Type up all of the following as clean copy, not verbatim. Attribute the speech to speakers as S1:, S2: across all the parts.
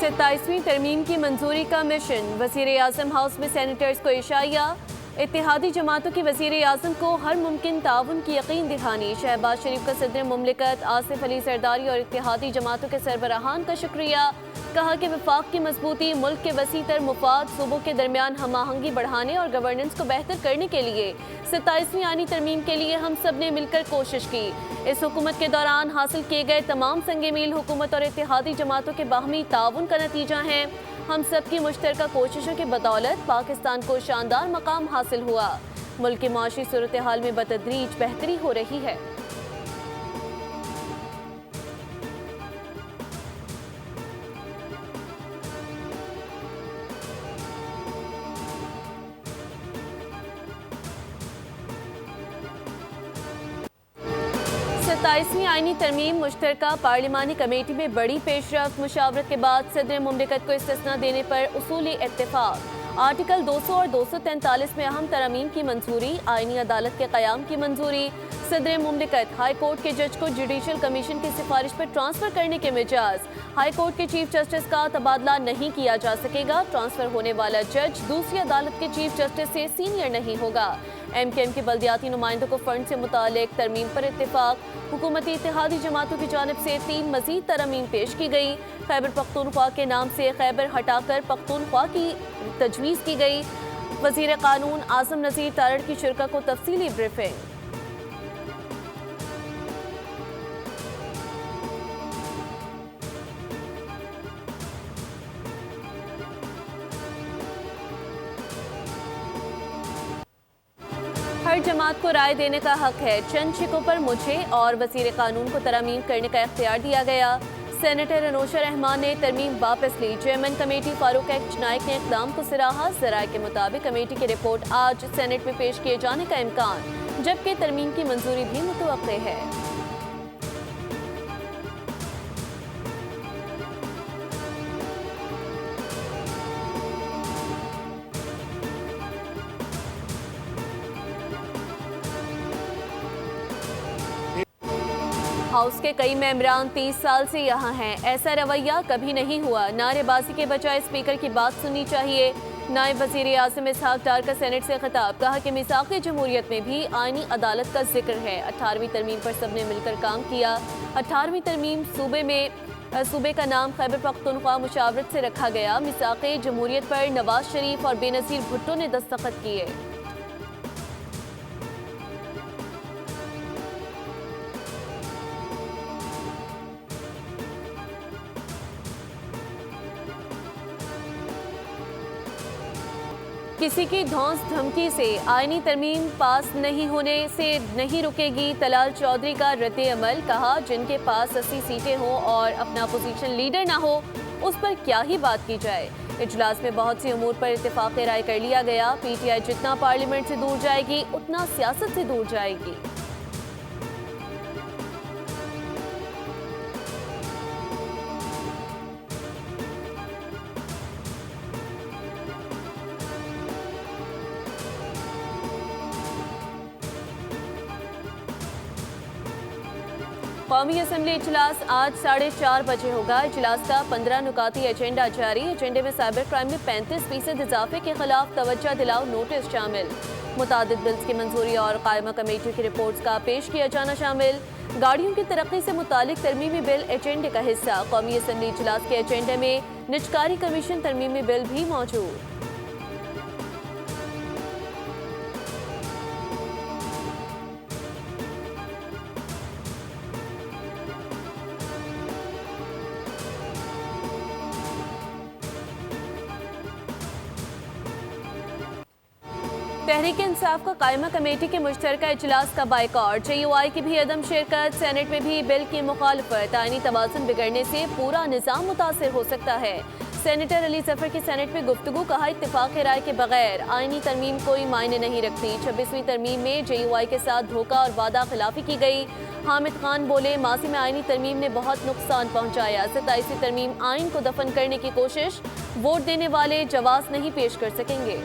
S1: 27वीं तरमीम की मंजूरी का मिशन, वज़ीर आज़म हाउस में सेनेटर्स को इशाया। इत्तेहादी जमातों की वज़ीर आज़म को हर मुमकिन ताउन की यकीन दिखानी। शहबाज शरीफ का सदर मुमलिकत आसिफ अली जरदारी और इत्तेहादी जमातों के सरबराहान का शुक्रिया। कहा कि वफाक की मजबूती, मुल्क के वसी तर मुफाद, सूबों के दरमियान हम आहंगी बढ़ाने और गवर्नेंस को बेहतर करने के लिए 27वीं आईनी तरमीम के लिए हम सब ने मिलकर कोशिश की। इस हुकूमत के दौरान हासिल किए गए तमाम संगे मील हुकूमत और इत्तेहादी जमातों के बाहमी ताउन का नतीजा हैं। हम सब की मुश्तरका कोशिशों की बदौलत पाकिस्तान को शानदार मकाम हासिल हुआ। मुल्क की माशी सूरत हाल में बतदरीज बेहतरी हो रही है। सत्ताईसवीं आईनी तरमीम मुश्तरका पार्लिमानी कमेटी में बड़ी पेशरफ। मुशावरत के बाद सदर मुमलिकत को इस्तिस्ना देने पर उसूली इत्तेफाक। आर्टिकल 200 और 243 में अहम तरमीम की मंजूरी। आईनी अदालत के क़याम की मंजूरी। सदर मुमलिकत हाई कोर्ट के जज को जुडिशल कमीशन की सिफारिश पर ट्रांसफर करने के मिजाज। हाई कोर्ट के चीफ जस्टिस का तबादला नहीं किया जा सकेगा। ट्रांसफर होने वाला जज दूसरी अदालत के चीफ जस्टिस से सीनियर नहीं होगा। MKM के बल्दियाती नुमाइंदों को फंड से मुतालिक तरमीम पर इत्तेफाक। हुकूमती इत्तेहादी जमातों की जानिब से 3 मजीद तरमीम पेश की गई। खैबर पख्तूनख्वा के नाम से खैबर हटाकर पख्तूनख्वा की तजवीज़ की गई। वज़ीर कानून आज़म नज़ीर तारड़ की शुरा को तफसीली ब्रीफिंग। हर जमात को राय देने का हक है। चंद शिकों पर मुझे और वज़ीर कानून को तरमीम करने का इख्तियार दिया गया। सेनेटर अनोशा रहमान ने तरमीम वापस ली। Chairman committee Farooq H Naik ने इक़दाम को सराहा। ज़राए के मुताबिक कमेटी की रिपोर्ट आज सेनेट में पेश किए जाने का इम्कान, जबकि तरमीम की मंजूरी भी मुतवक्के है। हाउस के कई मेंबरान 30 साल से यहाँ हैं। ऐसा रवैया कभी नहीं हुआ। नारेबाजी के बजाय स्पीकर की बात सुननी चाहिए। नायब वज़ीर आज़म इसहाक डार का सेनेट से खिताब। कहा कि मिसाक़ जमहूरियत में भी आईनी अदालत का जिक्र है। 18वीं तरमीम पर सबने मिलकर काम किया। 18वीं तरमीम सूबे का नाम खैबर पख्तूनख्वा मुशावरत से रखा गया। मिसाक़ जमहूरियत पर नवाज शरीफ और बेनज़ीर भुट्टो ने दस्तखत किए। किसी की धौंस धमकी से आईनी तरमीम पास नहीं होने से नहीं रुकेगी तलाल चौधरी का रद्द अमल। कहा जिनके पास 80 सीटें हों और अपना अपोजिशन लीडर ना हो, उस पर क्या ही बात की जाए। इजलास में बहुत सी उमूर पर इत्तेफाक राय कर लिया गया। PTI जितना पार्लियामेंट से दूर जाएगी उतना सियासत से दूर जाएगी। कौमी असम्बली इजलास आज 4:30 बजे होगा। इजलास का 15 नुकाती एजेंडा जारी। एजेंडे में साइबर क्राइम में 35% इजाफे के खिलाफ तवज्जो दिलाओ नोटिस शामिल। मुतादिद बिल्स की मंजूरी और कायमा कमेटी की रिपोर्ट्स का पेश किया जाना शामिल। गाड़ियों की तरक्की से मुतालिक तरमीमी बिल एजेंडे का हिस्सा। कौमी असम्बली इजलास के एजेंडे में निजकारी कमीशन तरमीमी बिल भी मौजूद। तहरीक इंसाफ का कायमा कमेटी के मुश्तरका इजलास का बाइकॉट। JUI की भी अदम शिरकत। सेनेट में भी बिल की मुखालफत। आईनी तवाज़ुन बिगड़ने से पूरा निज़ाम मुतासिर हो सकता है। सेनेटर अली जफर की सेनेट में गुफ्तगू। कहा इत्तेफाक राय के बगैर आईनी तरमीम कोई मायने नहीं रखती। 26वीं तरमीम में JUI के साथ धोखा और वादा खिलाफी की गई। हामिद खान बोले माजी में आईनी तरमीम ने बहुत नुकसान पहुँचाया। 27वीं तरमीम आइन को दफन करने की कोशिश। वोट देने वाले जवाब नहीं पेश कर सकेंगे।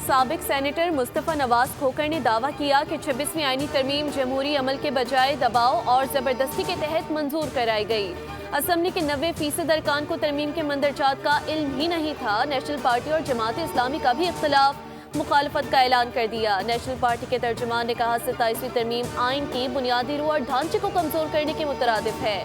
S1: साबिक सेनेटर मुस्तफा नवाज खोखर ने दावा किया कि 26वीं आईनी तरमीम जमहूरी अमल के बजाय दबाव और जबरदस्ती के तहत मंजूर कराई गई। असम्बली के 90% अरकान को तरमीम के मंदरजात का इल्म ही नहीं था। नेशनल पार्टी और जमात इस्लामी का भी इख्तिलाफ मुखालफत का ऐलान कर दिया। नेशनल पार्टी के तर्जुमान ने कहा 27वीं तरमीम आइन की बुनियादी रूह और ढांचे को कमजोर करने के मुतरादिफ है।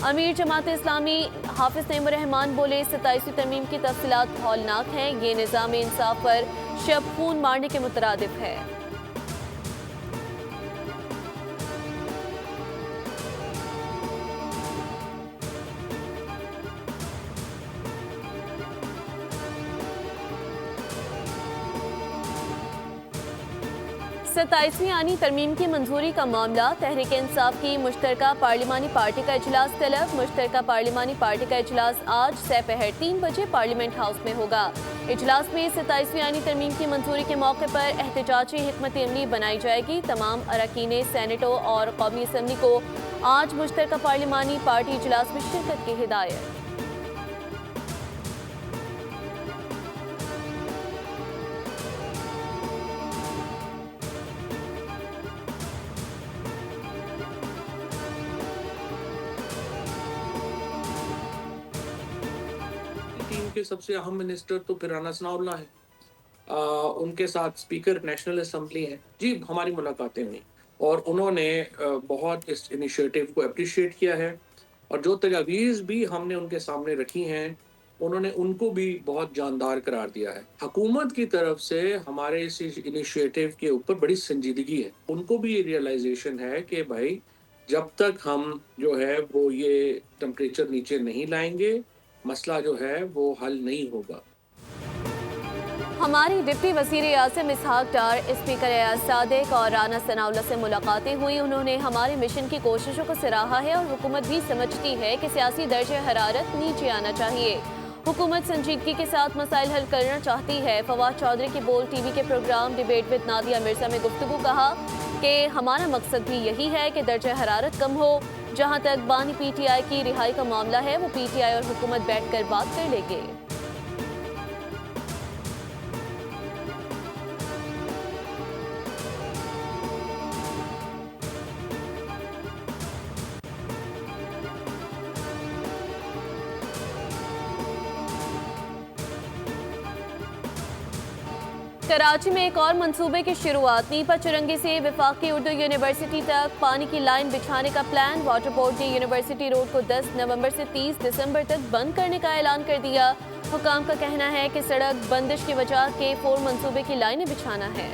S1: अमीर जमात इस्लामी हाफिज नईमुर रहमान बोले 27वीं तरमीम की तफसीलात हौलनाक हैं। ये निज़ाम इंसाफ पर शब खून मारने के मुतरादिफ है। सत्ताईसवीं आनी तरमीम की मंजूरी का मामला तहरीक इंसाफ की मुश्तरका पार्लिमानी पार्टी का इजलास तलब। मुश्तरका पार्लिमानी पार्टी का इजलास आज दोपहर 3 बजे पार्लियामेंट हाउस में होगा। इजलास में 27वीं आनी तरमीम की मंजूरी के मौके पर एहतजाजी हिकमत अमली बनाई जाएगी। तमाम अरकान सेनेटों और कौमी असम्बली को आज मुश्तरका पार्लिमानी पार्टी इजलास में शिरकत की हिदायत।
S2: टीम के सबसे अहम मिनिस्टर तो फिर राना सनाउल्लाह है। उनके साथ स्पीकर नेशनल असम्बली हैं। जी, हमारी मुलाकातें हुई और उन्होंने बहुत इस इनिशिएटिव को अप्रिशिएट किया है और जो तजावीज़ भी हमने उनके सामने रखी हैं उन्होंने उनको भी बहुत जानदार करार दिया है। हुकूमत की तरफ से हमारे इस इनिशिएटिव के ऊपर बड़ी संजीदगी है। उनको भी ये रियलाइजेशन है कि भाई जब तक हम जो है वो ये टेम्परेचर नीचे नहीं लाएंगे मसला जो है वो हल नहीं होगा।
S1: हमारी डिप्टी वज़ीर आज़म इसहाक डार, स्पीकर एयाज सादिक और राना सनाउल्लाह से मुलाकातें हुई। उन्होंने हमारे मिशन की कोशिशों को सराहा है और हुकूमत भी समझती है कि सियासी दर्जे हरारत नीचे आना चाहिए। हुकूमत संजीदगी के साथ मसाइल हल करना चाहती है। फवाद चौधरी की बोल टीवी के program debate with Nadia Mirza में गुफ्तगू कहा कि हमारा मकसद भी यही है कि दर्जा हरारत कम हो। जहां तक बानी पीटीआई की रिहाई का मामला है वो पीटीआई और हुकूमत बैठकर बात कर लेंगे। कराची में एक और मंसूबे की शुरुआत। नीपा चुरंगी से वफाकी उर्दू यूनिवर्सिटी तक पानी की लाइन बिछाने का प्लान। वाटर बोर्ड ने यूनिवर्सिटी रोड को 10 नवंबर से 30 दिसंबर तक बंद करने का ऐलान कर दिया। हुकाम का कहना है कि सड़क बंदिश की वजह K4 मंसूबे की लाइनें बिछाना है।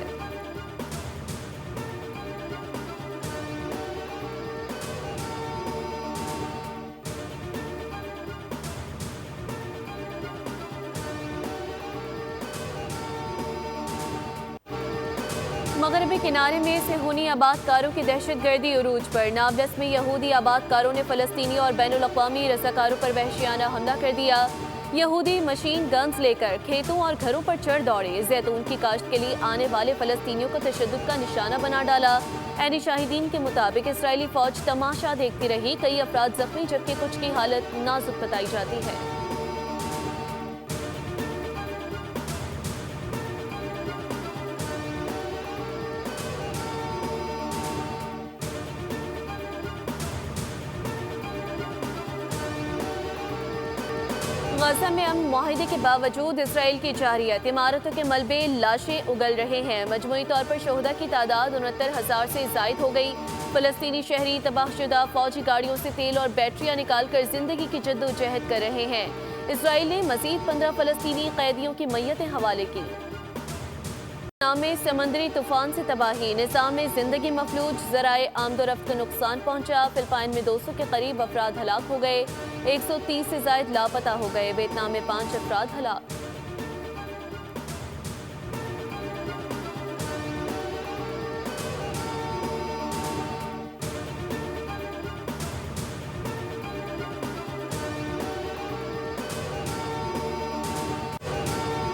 S1: मगरबी किनारे में सेहूनी आबादकारों की दहशतगर्दी उरूज पर। नाबलस में यहूदी आबादकारों ने फ़लस्तीनी और बैनुल अक़वामी रज़ाकारों पर वहशियाना हमला कर दिया। यहूदी मशीन गन्स लेकर खेतों और घरों पर चढ़ दौड़े। जैतून की काश्त के लिए आने वाले फ़लस्तीनियों को तशद्दुद का निशाना बना डाला। ऐनी शाहिदीन के मुताबिक इसराइली फ़ौज तमाशा देखती रही। कई अफराद जख्मी जबकि कुछ की हालत नाजुक बताई जाती है। गज़ा में अमन मुआहिदे के बावजूद इसराइल की जारियत। इमारतों के मलबे लाशें उगल रहे हैं। मजमूई तौर पर शोहदा की तादाद 69,000 से जायद हो गई। फ़लस्तीनी शहरी तबाहशुदा फौजी गाड़ियों से तेल और बैटरियां निकालकर जिंदगी की जद्दोजहद कर रहे हैं। इसराइल ने मजीद 15 फ़लस्तीनी कैदियों की मैयतें हवाले की। में समंदरी तूफान से तबाही। निज़ाम में जिंदगी मफलूज, ज़राए आमदोरफ्त को नुकसान पहुंचा। फिलिपाइन में 200 के करीब अफराद हलाक हो गए। 130 से जायद लापता हो गए। वियतनाम में 5 अफराद हलाक।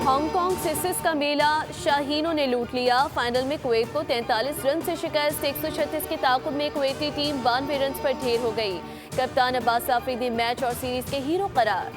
S1: हांगकांग सिसिस का मेला शाहीनों ने लूट लिया। फाइनल में कुवैत को 43 रन से शिकस्त। 136 के ताकुब में कुवैती टीम 92 रन पर ढेर हो गई। कप्तान अब्बास आफरीदी मैच और सीरीज के हीरो करार।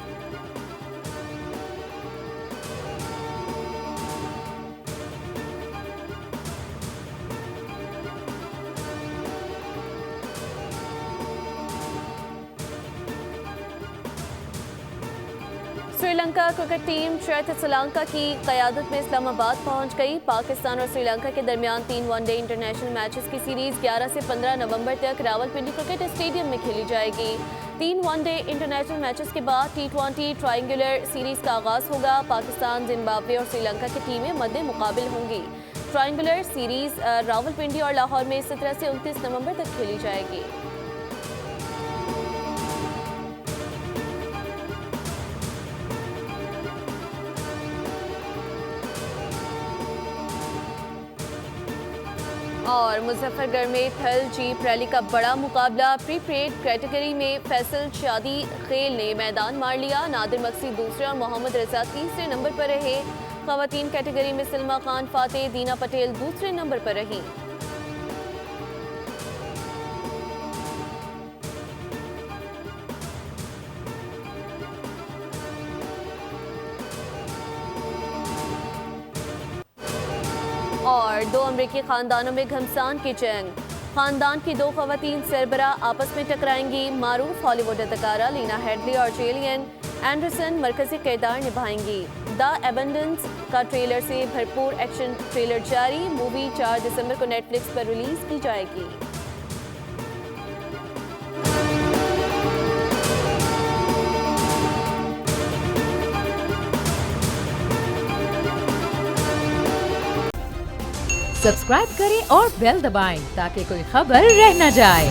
S1: श्रीलंका क्रिकेट टीम श्रेयस श्रीलंका की क़यादत में इस्लामाबाद पहुंच गई। पाकिस्तान और श्रीलंका के दरमियान 3 वनडे इंटरनेशनल मैचेस की सीरीज 11 से 15 नवंबर तक रावलपिंडी क्रिकेट स्टेडियम में खेली जाएगी। 3 वनडे इंटरनेशनल मैचेस के बाद T20 ट्रायंगुलर सीरीज का आगाज होगा। पाकिस्तान, जिम्बाब्वे और श्रीलंका की टीमें मद्दे मुकाबिल होंगी। ट्रायंगुलर सीरीज रावलपिंडी और लाहौर में 17 से 29 नवंबर तक खेली जाएगी। और मुजफ्फरगढ़ में थल जीप रैली का बड़ा मुकाबला। प्री परेड कैटेगरी में फैसल शादी खेल ने मैदान मार लिया। नादिर मक्सी दूसरे और मोहम्मद रजा तीसरे नंबर पर रहे। खवातीन कैटेगरी में सलमा खान फातेह, दीना पटेल दूसरे नंबर पर रही। और 2 अमरीकी खानदानों में घमसान की जंग। खानदान की 2 खवातीन सरबरा आपस में टकराएंगी। मारूफ हॉलीवुड अदाकारा लीना हेडली और जिलियन एंडरसन मरकजी किरदार निभाएंगी। द एबंडेंस का ट्रेलर से भरपूर एक्शन ट्रेलर जारी। मूवी 4 दिसंबर को नेटफ्लिक्स पर रिलीज की जाएगी।
S3: सब्सक्राइब करें और बेल दबाएं ताकि कोई खबर रह न जाए।